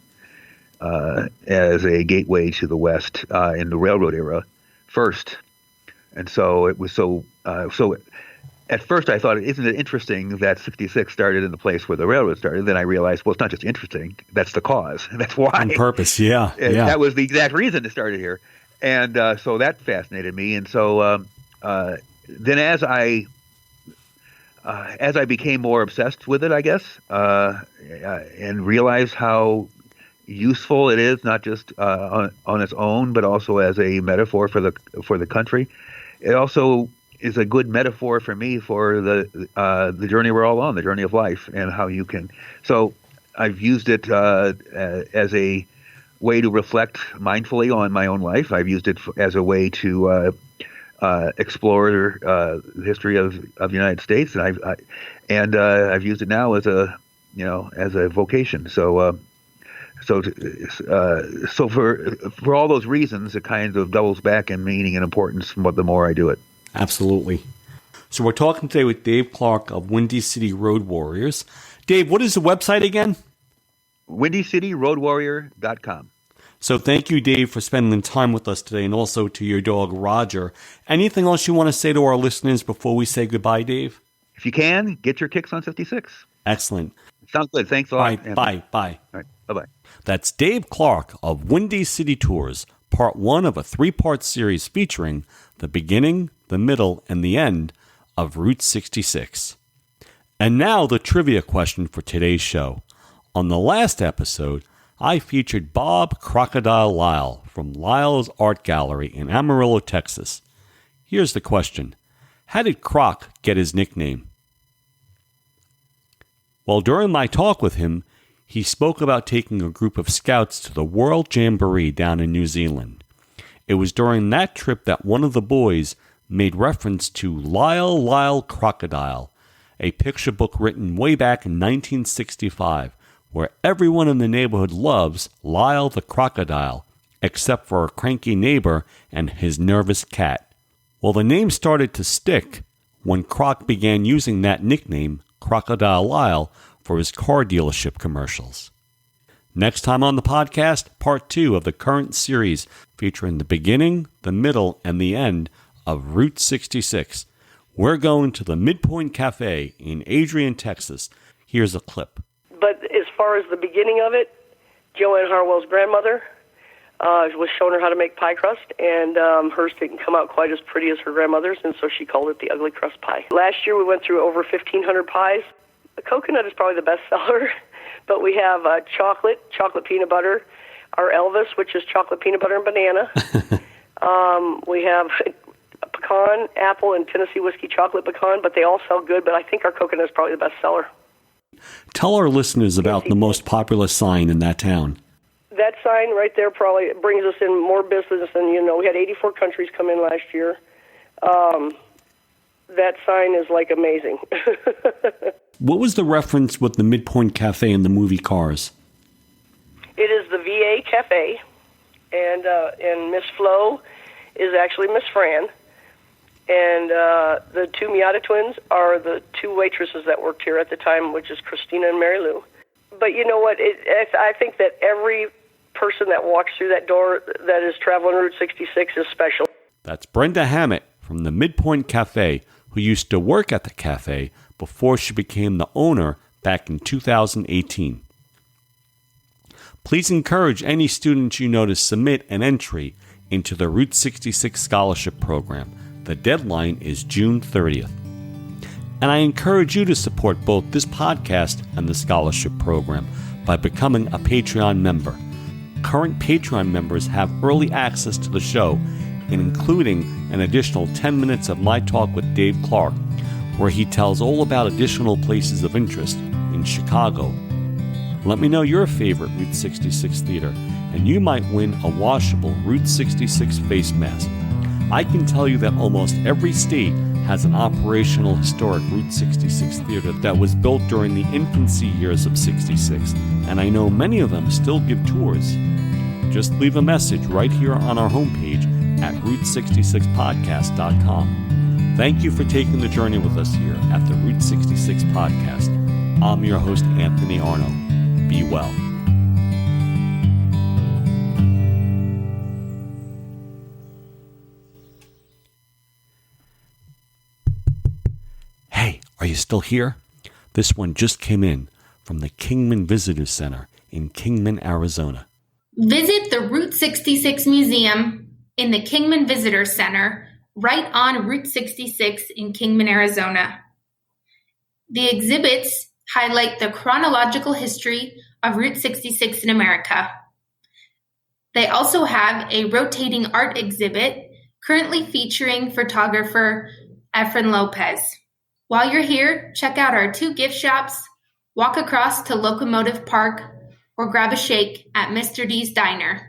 as a gateway to the West in the railroad era first. And so it was so at first I thought, isn't it interesting that 66 started in the place where the railroad started? Then I realized, well, it's not just interesting. That's the cause. That's why. On purpose, yeah. That was the exact reason it started here. And so that fascinated me. And so then as I became more obsessed with it, I guess, and realized how useful it is, not just on its own, but also as a metaphor for the country, it also is a good metaphor for me for the journey we're all on, the journey of life, and how you can. So I've used it as a way to reflect mindfully on my own life. I've used it as a way to explore the history of the United States, and I've used it now as a vocation. So for all those reasons, it kind of doubles back in meaning and importance the more I do it. Absolutely. So we're talking today with Dave Clark of Windy City Road Warriors. Dave, what is the website again? WindyCityRoadWarrior.com. So thank you, Dave, for spending time with us today, and also to your dog, Roger. Anything else you want to say to our listeners before we say goodbye, Dave? If you can, get your kicks on 56. Excellent. Sounds good. Thanks a lot. All right, bye. All right, bye-bye. That's Dave Clark of Windy City Tours, part 1 of a 3-part series featuring the beginning, the middle, and the end of Route 66. And now the trivia question for today's show. On the last episode, I featured Bob Crocodile Lyle from Lyle's Art Gallery in Amarillo, Texas. Here's the question. How did Croc get his nickname? Well, during my talk with him, he spoke about taking a group of scouts to the World Jamboree down in New Zealand. It was during that trip that one of the boys made reference to Lyle Crocodile, a picture book written way back in 1965, where everyone in the neighborhood loves Lyle the Crocodile, except for a cranky neighbor and his nervous cat. Well, the name started to stick when Croc began using that nickname, Crocodile Lyle, for his car dealership commercials. Next time on the podcast, part 2 of the current series featuring the beginning, the middle, and the end of Route 66. We're going to the Midpoint Cafe in Adrian, Texas. Here's a clip. But as far as the beginning of it, Joanne Harwell's grandmother was showing her how to make pie crust, and hers didn't come out quite as pretty as her grandmother's, and so she called it the Ugly Crust Pie. Last year we went through over 1,500 pies. The coconut is probably the best seller, but we have chocolate peanut butter, our Elvis, which is chocolate peanut butter and banana. We have pecan, apple, and Tennessee whiskey chocolate pecan, but they all sell good, but I think our coconut is probably the best seller. Tell our listeners about the most popular sign in that town. That sign right there probably brings us in more business than, we had 84 countries come in last year. That sign is like amazing. What was the reference with the Midpoint Cafe and the movie Cars? It is the VA Cafe, and Miss Flo is actually Miss Fran. And the two Miata twins are the two waitresses that worked here at the time, which is Christina and Mary Lou. But you know what? I think that every person that walks through that door that is traveling Route 66 is special. That's Brenda Hammett from the Midpoint Cafe, who used to work at the cafe before she became the owner back in 2018. Please encourage any students you know to submit an entry into the Route 66 Scholarship Program. The deadline is June 30th. And I encourage you to support both this podcast and the scholarship program by becoming a Patreon member. Current Patreon members have early access to the show, including an additional 10 minutes of my talk with Dave Clark, where he tells all about additional places of interest in Chicago. Let me know your favorite Route 66 theater, and you might win a washable Route 66 face mask. I can tell you that almost every state has an operational historic Route 66 theater that was built during the infancy years of 66, and I know many of them still give tours. Just leave a message right here on our homepage at Route66podcast.com. Thank you for taking the journey with us here at the Route 66 podcast. I'm your host, Anthony Arno. Be well. Hey, are you still here? This one just came in from the Kingman Visitor Center in Kingman, Arizona. Visit the Route 66 Museum in the Kingman Visitor Center right on Route 66 in Kingman, Arizona. The exhibits highlight the chronological history of Route 66 in America. They also have a rotating art exhibit currently featuring photographer Efren Lopez. While you're here, check out our 2 gift shops, walk across to Locomotive Park, or grab a shake at Mr. D's Diner.